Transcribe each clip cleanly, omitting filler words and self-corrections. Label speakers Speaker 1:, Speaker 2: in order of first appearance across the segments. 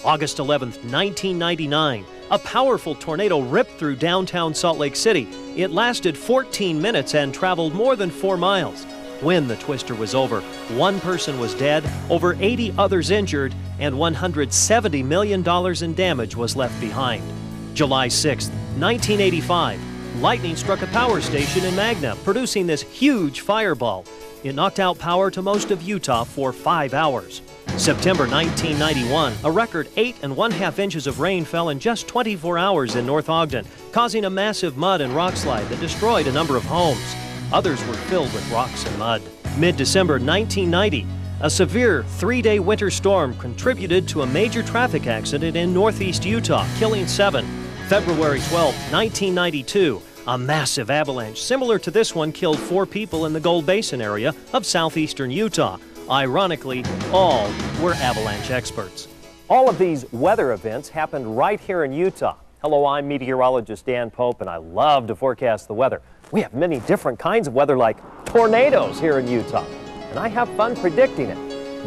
Speaker 1: August 11th, 1999, a powerful tornado ripped through downtown Salt Lake City. It lasted 14 minutes and traveled more than 4 miles. When the twister was over, 1 person was dead, over 80 others injured, and $170 million in damage was left behind. July 6th, 1985, lightning struck a power station in Magna, producing this huge fireball. It knocked out power to most of Utah for 5 hours. September 1991, a record 8½ inches of rain fell in just 24 hours in North Ogden, causing a massive mud and rock slide that destroyed a number of homes. Others were filled with rocks and mud. Mid-December 1990, a severe 3-day winter storm contributed to a major traffic accident in northeast Utah, killing 7. February 12, 1992, a massive avalanche similar to this one killed 4 people in the Gold Basin area of southeastern Utah. Ironically, all were avalanche experts. All of these weather events happened right here in Utah. Hello, I'm meteorologist Dan Pope, and I love to forecast the weather. We have many different kinds of weather, like tornadoes here in Utah, and I have fun predicting it.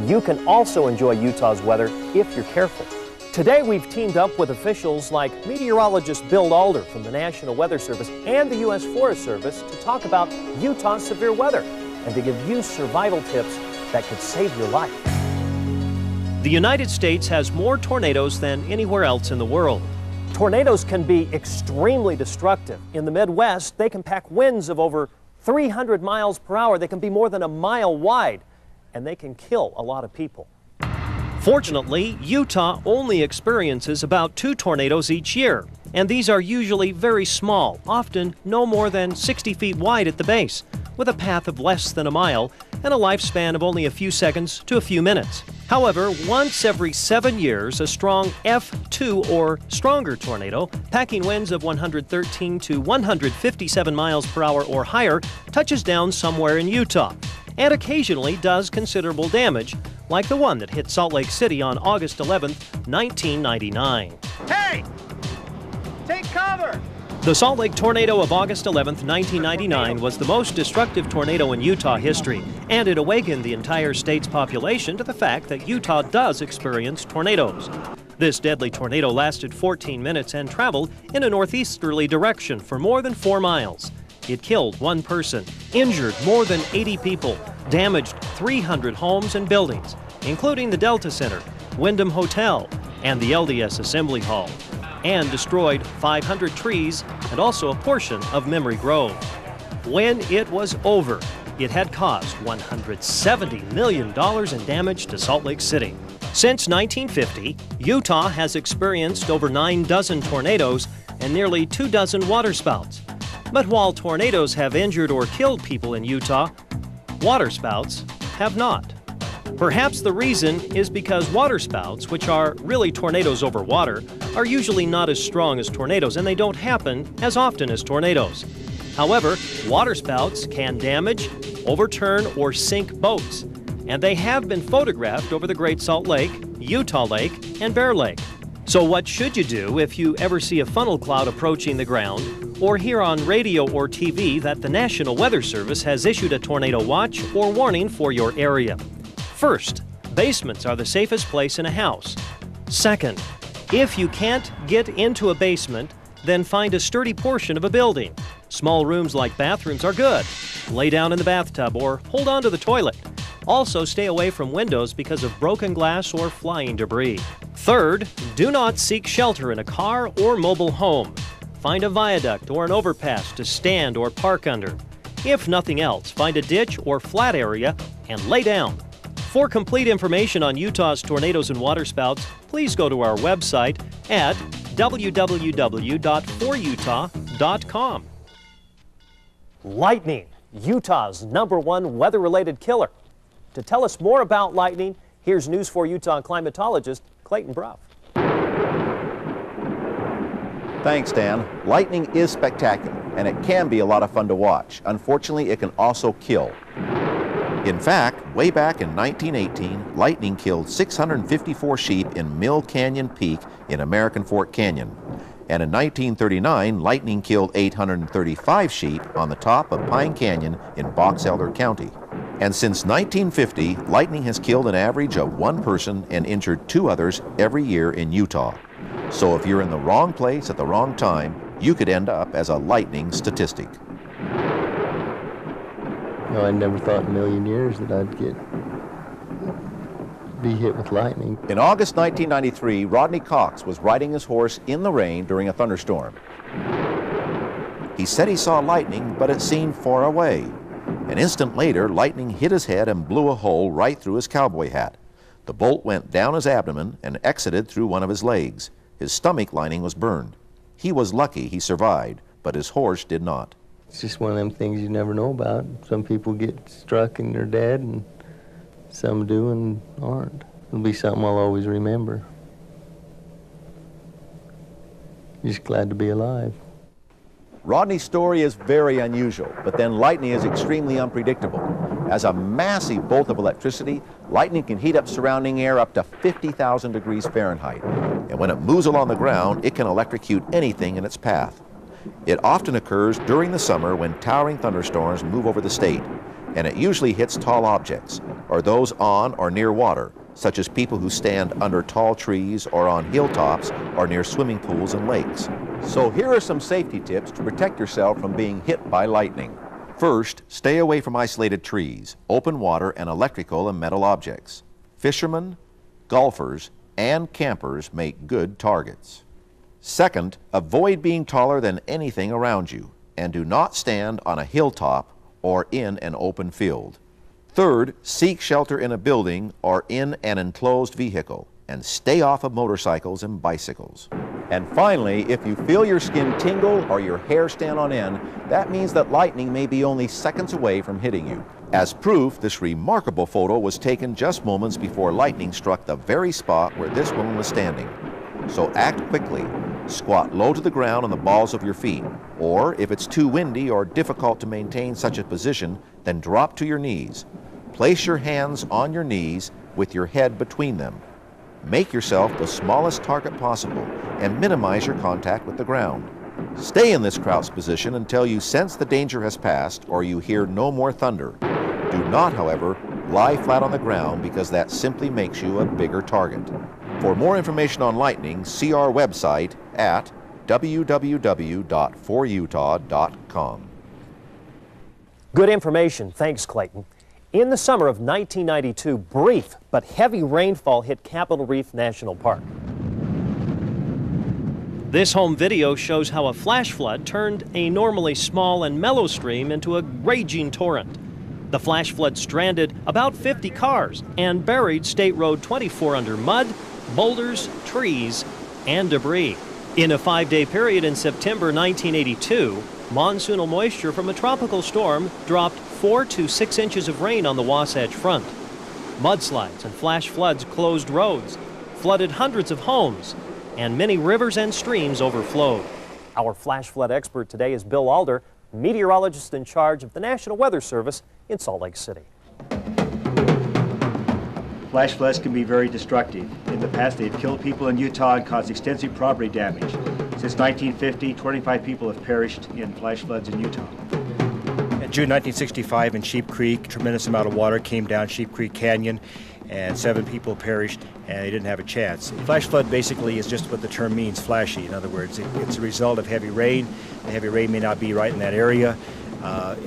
Speaker 1: You can also enjoy Utah's weather if you're careful. Today we've teamed up with officials like meteorologist Bill Alder from the National Weather Service and the U.S. Forest Service to talk about Utah's severe weather and to give you survival tips that could save your life. The United States has more tornadoes than anywhere else in the world. Tornadoes can be extremely destructive. In the Midwest, they can pack winds of over 300 miles per hour. They can be more than a mile wide, and they can kill a lot of people. Fortunately, Utah only experiences about 2 tornadoes each year, and these are usually very small, often no more than 60 feet wide at the base, with a path of less than a mile and a lifespan of only a few seconds to a few minutes. However, once every 7 years, a strong F2 or stronger tornado, packing winds of 113 to 157 miles per hour or higher, touches down somewhere in Utah, and occasionally does considerable damage, like the one that hit Salt Lake City on August 11th, 1999.
Speaker 2: Hey! Take cover!
Speaker 1: The Salt Lake tornado of August 11th, 1999 was the most destructive tornado in Utah history, and it awakened the entire state's population to the fact that Utah does experience tornadoes. This deadly tornado lasted 14 minutes and traveled in a northeasterly direction for more than 4 miles. It killed 1 person, injured more than 80 people, damaged 300 homes and buildings, including the Delta Center, Wyndham Hotel, and the LDS Assembly Hall, and destroyed 500 trees and also a portion of Memory Grove. When it was over, it had caused $170 million in damage to Salt Lake City. Since 1950, Utah has experienced over 9 dozen tornadoes and nearly 2 dozen waterspouts. But while tornadoes have injured or killed people in Utah, waterspouts have not. Perhaps the reason is because waterspouts, which are really tornadoes over water, are usually not as strong as tornadoes, and they don't happen as often as tornadoes. However, waterspouts can damage, overturn, or sink boats, and they have been photographed over the Great Salt Lake, Utah Lake, and Bear Lake. So what should you do if you ever see a funnel cloud approaching the ground, or hear on radio or TV that the National Weather Service has issued a tornado watch or warning for your area? First, basements are the safest place in a house. Second, if you can't get into a basement, then find a sturdy portion of a building. Small rooms like bathrooms are good. Lay down in the bathtub or hold on to the toilet. Also, stay away from windows because of broken glass or flying debris. Third, do not seek shelter in a car or mobile home. Find a viaduct or an overpass to stand or park under. If nothing else, find a ditch or flat area and lay down. For complete information on Utah's tornadoes and waterspouts, please go to our website at www.forutah.com. Lightning, Utah's #1 weather-related killer. To tell us more about lightning, here's News 4 Utah climatologist Clayton Bruff.
Speaker 3: Thanks, Dan. Lightning is spectacular, and it can be a lot of fun to watch. Unfortunately, it can also kill. In fact, way back in 1918, lightning killed 654 sheep in Mill Canyon Peak in American Fork Canyon. And in 1939, lightning killed 835 sheep on the top of Pine Canyon in Box Elder County. And since 1950, lightning has killed an average of 1 person and injured 2 others every year in Utah. So if you're in the wrong place at the wrong time, you could end up as a lightning statistic.
Speaker 4: No, I never thought in a million years that I'd be hit with lightning.
Speaker 3: In August 1993, Rodney Cox was riding his horse in the rain during a thunderstorm. He said he saw lightning, but it seemed far away. An instant later, lightning hit his head and blew a hole right through his cowboy hat. The bolt went down his abdomen and exited through one of his legs. His stomach lining was burned. He was lucky he survived, but his horse did not.
Speaker 4: It's just one of them things you never know about. Some people get struck and they're dead, and some do and aren't. It'll be something I'll always remember. Just glad to be alive.
Speaker 3: Rodney's story is very unusual, but then lightning is extremely unpredictable. As a massive bolt of electricity, lightning can heat up surrounding air up to 50,000 degrees Fahrenheit. And when it moves along the ground, it can electrocute anything in its path. It often occurs during the summer when towering thunderstorms move over the state, and it usually hits tall objects, or those on or near water, such as people who stand under tall trees or on hilltops or near swimming pools and lakes. So here are some safety tips to protect yourself from being hit by lightning. First, stay away from isolated trees, open water, and electrical and metal objects. Fishermen, golfers, and campers make good targets. Second, avoid being taller than anything around you, and do not stand on a hilltop or in an open field. Third, seek shelter in a building or in an enclosed vehicle, and stay off of motorcycles and bicycles. And finally, if you feel your skin tingle or your hair stand on end, that means that lightning may be only seconds away from hitting you. As proof, this remarkable photo was taken just moments before lightning struck the very spot where this woman was standing. So act quickly. Squat low to the ground on the balls of your feet, or if it's too windy or difficult to maintain such a position, then drop to your knees. Place your hands on your knees with your head between them. Make yourself the smallest target possible and minimize your contact with the ground. Stay in this crouched position until you sense the danger has passed or you hear no more thunder. Do not, however, lie flat on the ground because that simply makes you a bigger target. For more information on lightning, see our website at www.forutah.com.
Speaker 1: Good information. Thanks, Clayton. In the summer of 1992, brief but heavy rainfall hit Capitol Reef National Park. This home video shows how a flash flood turned a normally small and mellow stream into a raging torrent. The flash flood stranded about 50 cars and buried State Road 24 under mud, boulders, trees, and debris. In a 5-day period in September 1982, monsoonal moisture from a tropical storm dropped 4 to 6 inches of rain on the Wasatch Front. Mudslides and flash floods closed roads, flooded hundreds of homes, and many rivers and streams overflowed. Our flash flood expert today is Bill Alder, meteorologist in charge of the National Weather Service in Salt Lake City.
Speaker 5: Flash floods can be very destructive. In the past, they've killed people in Utah and caused extensive property damage. Since 1950, 25 people have perished in flash floods in Utah.
Speaker 6: In June 1965 in Sheep Creek, a tremendous amount of water came down Sheep Creek Canyon, and 7 people perished, and they didn't have a chance. Flash flood basically is just what the term means, flashy. In other words, it's a result of heavy rain. The heavy rain may not be right in that area.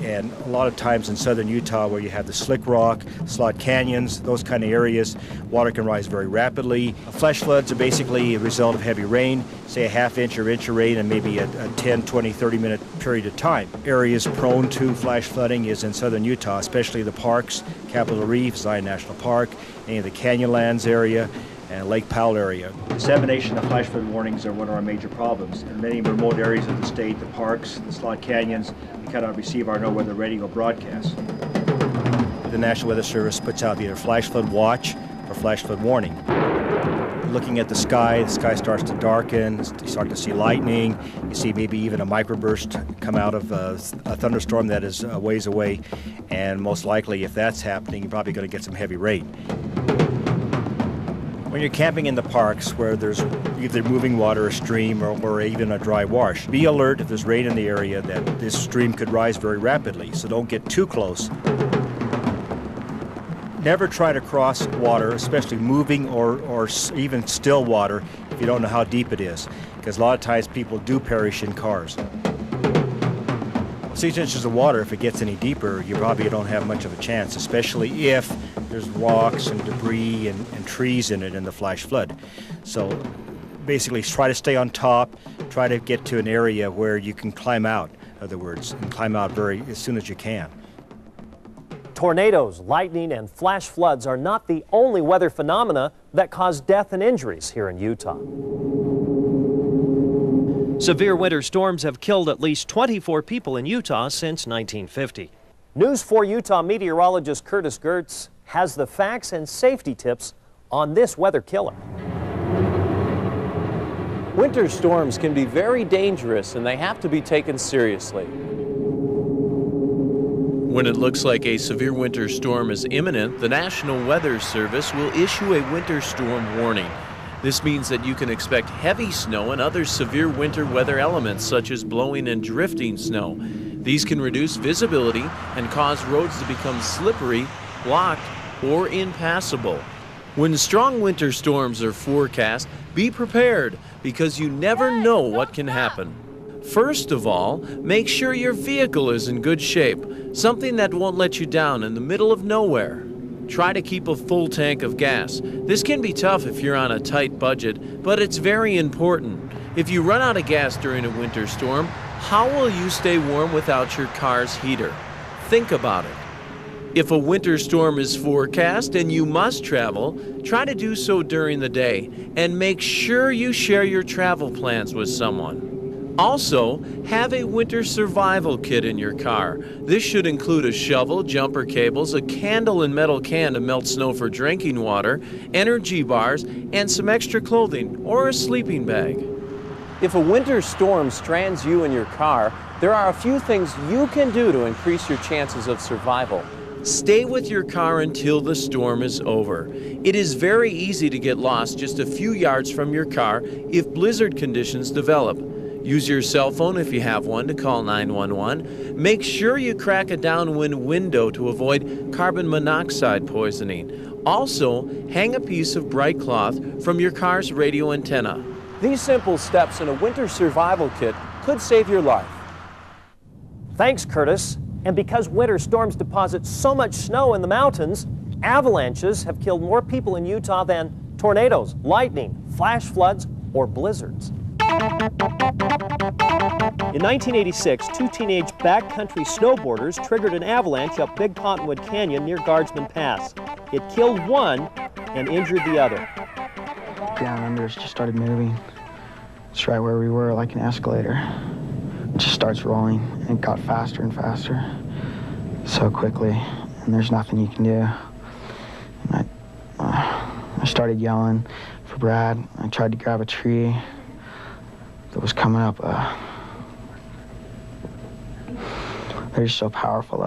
Speaker 6: And a lot of times in southern Utah where you have the slick rock, slot canyons, those kind of areas, water can rise very rapidly. Flash floods are basically a result of heavy rain, say a half inch or inch of rain in maybe a 10, 20, 30-minute period of time. Areas prone to flash flooding is in southern Utah, especially the parks, Capitol Reef, Zion National Park, any of the Canyonlands area, and Lake Powell area.
Speaker 5: Dissemination of flash flood warnings are one of our major problems. In many remote areas of the state, the parks, the slot canyons, we cannot receive our no-weather radio broadcasts.
Speaker 6: The National Weather Service puts out either flash flood watch or flash flood warning. Looking at the sky starts to darken, you start to see lightning, you see maybe even a microburst come out of a thunderstorm that is a ways away, and most likely if that's happening, you're probably going to get some heavy rain. When you're camping in the parks where there's either moving water, a stream, or even a dry wash, be alert if there's rain in the area that this stream could rise very rapidly, so don't get too close. Never try to cross water, especially moving or even still water, if you don't know how deep it is, because a lot of times people do perish in cars. 6 inches of water, if it gets any deeper, you probably don't have much of a chance, especially if there's rocks and debris and trees in it in the flash flood. So basically try to stay on top, try to get to an area where you can climb out, in other words, and climb out as soon as you can.
Speaker 1: Tornadoes, lightning, and flash floods are not the only weather phenomena that cause death and injuries here in Utah. Severe winter storms have killed at least 24 people in Utah since 1950. News 4 Utah meteorologist Curtis Gertz has the facts and safety tips on this weather killer.
Speaker 7: Winter storms can be very dangerous and they have to be taken seriously.
Speaker 8: When it looks like a severe winter storm is imminent, the National Weather Service will issue a winter storm warning. This means that you can expect heavy snow and other severe winter weather elements such as blowing and drifting snow. These can reduce visibility and cause roads to become slippery, blocked, or impassable. When strong winter storms are forecast, be prepared because you never know what can happen. First of all, make sure your vehicle is in good shape, something that won't let you down in the middle of nowhere. Try to keep a full tank of gas. This can be tough if you're on a tight budget, but it's very important. If you run out of gas during a winter storm, how will you stay warm without your car's heater? Think about it. If a winter storm is forecast and you must travel, try to do so during the day and make sure you share your travel plans with someone. Also, have a winter survival kit in your car. This should include a shovel, jumper cables, a candle and metal can to melt snow for drinking water, energy bars, and some extra clothing or a sleeping bag.
Speaker 7: If a winter storm strands you in your car, there are a few things you can do to increase your chances of survival.
Speaker 8: Stay with your car until the storm is over. It is very easy to get lost just a few yards from your car if blizzard conditions develop. Use your cell phone if you have one to call 911. Make sure you crack a downwind window to avoid carbon monoxide poisoning. Also, hang a piece of bright cloth from your car's radio antenna.
Speaker 7: These simple steps in a winter survival kit could save your life.
Speaker 1: Thanks, Curtis. And because winter storms deposit so much snow in the mountains, avalanches have killed more people in Utah than tornadoes, lightning, flash floods, or blizzards. In 1986, two teenage backcountry snowboarders triggered an avalanche up Big Cottonwood Canyon near Guardsman Pass. It killed one and injured the other.
Speaker 9: Down under us just started moving. It's right where we were, like an escalator. It just starts rolling, and it got faster and faster so quickly, and there's nothing you can do. And I started yelling for Brad. I tried to grab a tree that was coming up. They're just so powerful.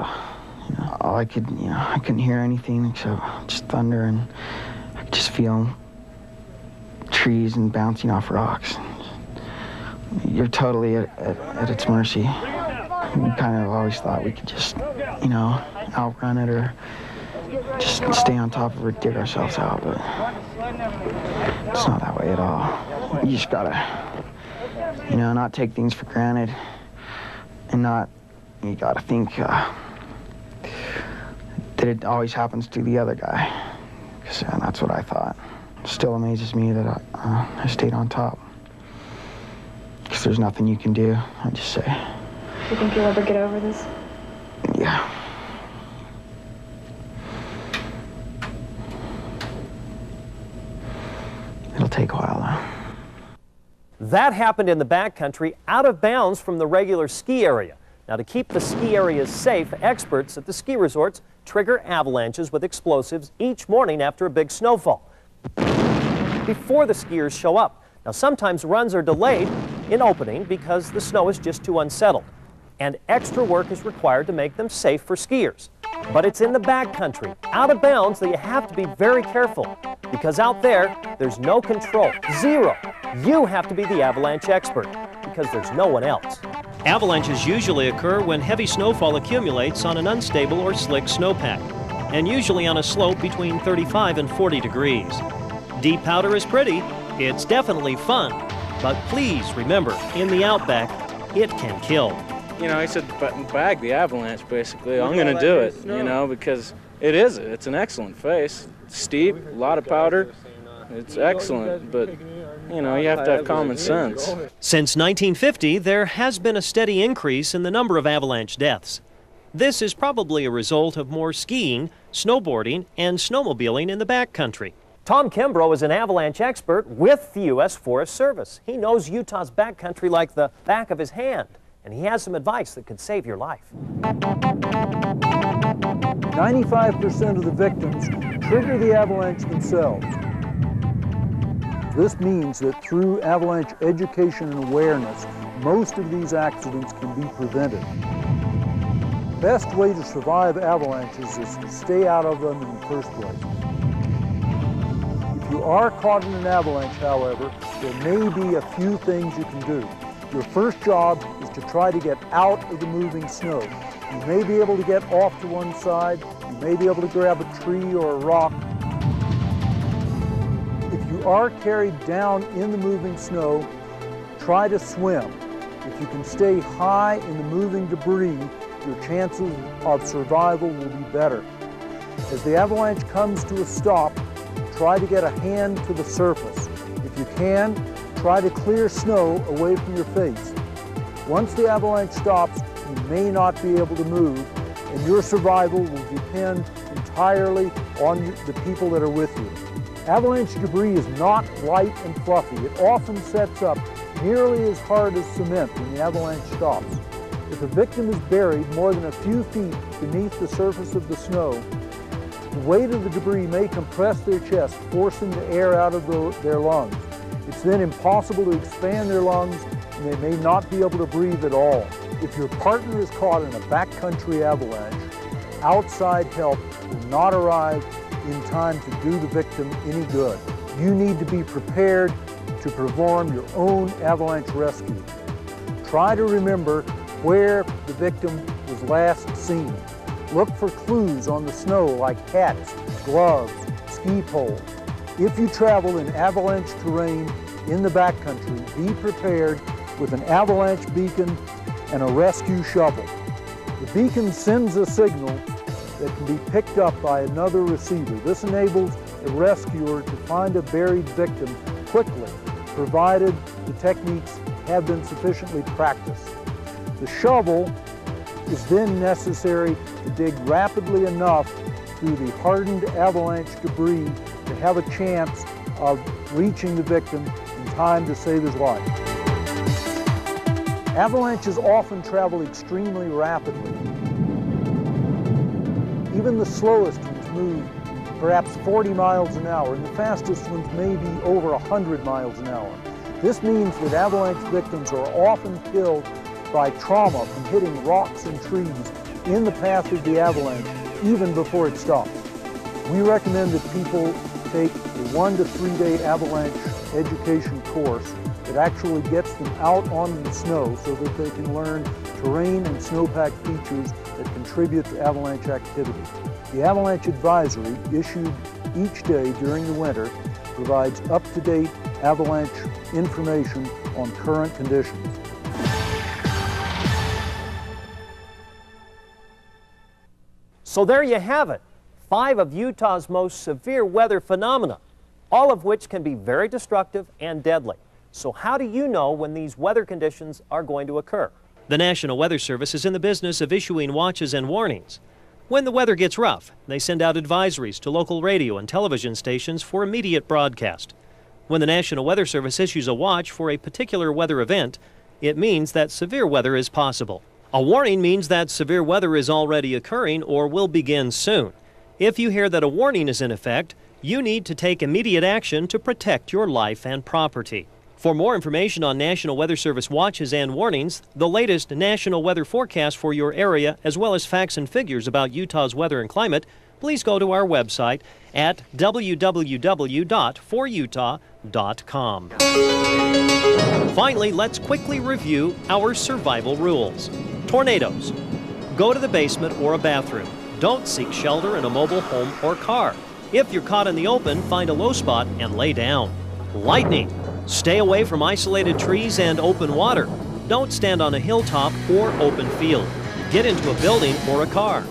Speaker 9: All I could, I couldn't hear anything except just thunder, and I could just feel trees and bouncing off rocks. You're totally at its mercy. We kind of always thought we could just, outrun it or just stay on top of it, dig ourselves out, but it's not that way at all. You just gotta, not take things for granted, and you gotta think that it always happens to the other guy. Because that's what I thought. It still amazes me that I stayed on top. Because there's nothing you can do, I just say.
Speaker 10: Do you think you'll ever get over this?
Speaker 9: Yeah. It'll take a while, though.
Speaker 1: That happened in the backcountry, out of bounds from the regular ski area. Now, to keep the ski areas safe, experts at the ski resorts trigger avalanches with explosives each morning after a big snowfall, before the skiers show up. Now, sometimes runs are delayed in opening because the snow is just too unsettled, and extra work is required to make them safe for skiers. But it's in the backcountry, out of bounds, that you have to be very careful, because out there, there's no control, zero. You have to be the avalanche expert, because there's no one else. Avalanches usually occur when heavy snowfall accumulates on an unstable or slick snowpack. and usually on a slope between 35 and 40 degrees. Deep powder is pretty, it's definitely fun, but please remember, in the outback, it can kill.
Speaker 11: You know, he said bag the avalanche, basically. I'm going to do it, you know, because it's an excellent face. It's steep, a lot of powder. It's excellent, but, you know, you have to have common sense.
Speaker 1: Since 1950, there has been a steady increase in the number of avalanche deaths. This is probably a result of more skiing, snowboarding, and snowmobiling in the backcountry. Tom Kimbrough is an avalanche expert with the U.S. Forest Service. He knows Utah's backcountry like the back of his hand, and he has some advice that could save your life.
Speaker 12: 95% of the victims trigger the avalanche themselves. This means that through avalanche education and awareness, most of these accidents can be prevented. The best way to survive avalanches is to stay out of them in the first place. If you are caught in an avalanche, however, there may be a few things you can do. Your first job is to try to get out of the moving snow. You may be able to get off to one side, you may be able to grab a tree or a rock. If you are carried down in the moving snow, try to swim. If you can stay high in the moving debris, your chances of survival will be better. As the avalanche comes to a stop, try to get a hand to the surface. If you can, try to clear snow away from your face. Once the avalanche stops, you may not be able to move, and your survival will depend entirely on the people that are with you. Avalanche debris is not light and fluffy. It often sets up nearly as hard as cement when the avalanche stops. If a victim is buried more than a few feet beneath the surface of the snow, the weight of the debris may compress their chest, forcing the air out of their lungs. It's then impossible to expand their lungs, and they may not be able to breathe at all. If your partner is caught in a backcountry avalanche, outside help will not arrive in time to do the victim any good. You need to be prepared to perform your own avalanche rescue. Try to remember where the victim was last seen. Look for clues on the snow like hats, gloves, ski poles. If you travel in avalanche terrain in the backcountry, be prepared with an avalanche beacon and a rescue shovel. The beacon sends a signal that can be picked up by another receiver. This enables a rescuer to find a buried victim quickly, provided the techniques have been sufficiently practiced. The shovel is then necessary to dig rapidly enough through the hardened avalanche debris to have a chance of reaching the victim in time to save his life. Avalanches often travel extremely rapidly. Even the slowest ones move perhaps 40 miles an hour, and the fastest ones may be over 100 miles an hour. This means that avalanche victims are often killed by trauma from hitting rocks and trees in the path of the avalanche, even before it stops. We recommend that people take a 1 to 3 day avalanche education course that actually gets them out onto the snow so that they can learn terrain and snowpack features that contribute to avalanche activity. The avalanche advisory issued each day during the winter provides up-to-date avalanche information on current conditions.
Speaker 1: So there you have it, 5 of Utah's most severe weather phenomena, all of which can be very destructive and deadly. So how do you know when these weather conditions are going to occur? The National Weather Service is in the business of issuing watches and warnings. When the weather gets rough, they send out advisories to local radio and television stations for immediate broadcast. When the National Weather Service issues a watch for a particular weather event, it means that severe weather is possible. A warning means that severe weather is already occurring or will begin soon. If you hear that a warning is in effect, you need to take immediate action to protect your life and property. For more information on National Weather Service watches and warnings, the latest national weather forecast for your area, as well as facts and figures about Utah's weather and climate, please go to our website at www.forutah.com. Finally, let's quickly review our survival rules. Tornadoes. Go to the basement or a bathroom. Don't seek shelter in a mobile home or car. If you're caught in the open, find a low spot and lay down. Lightning. Stay away from isolated trees and open water. Don't stand on a hilltop or open field. Get into a building or a car.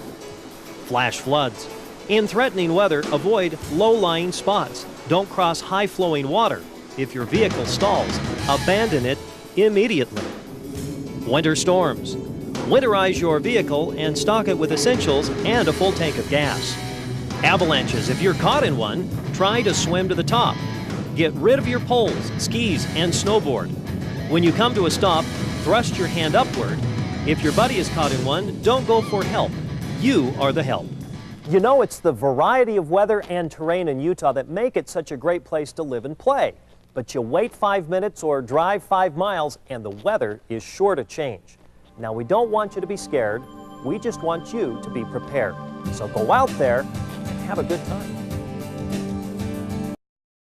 Speaker 1: Flash floods. In threatening weather, avoid low-lying spots. Don't cross high-flowing water. If your vehicle stalls, abandon it immediately. Winter storms. Winterize your vehicle and stock it with essentials and a full tank of gas. Avalanches. If you're caught in one, try to swim to the top. Get rid of your poles, skis, and snowboard. When you come to a stop, thrust your hand upward. If your buddy is caught in one, don't go for help. You are the help. You know, it's the variety of weather and terrain in Utah that make it such a great place to live and play. But you wait 5 minutes or drive 5 miles and the weather is sure to change. Now, we don't want you to be scared. We just want you to be prepared. So go out there and have a good time.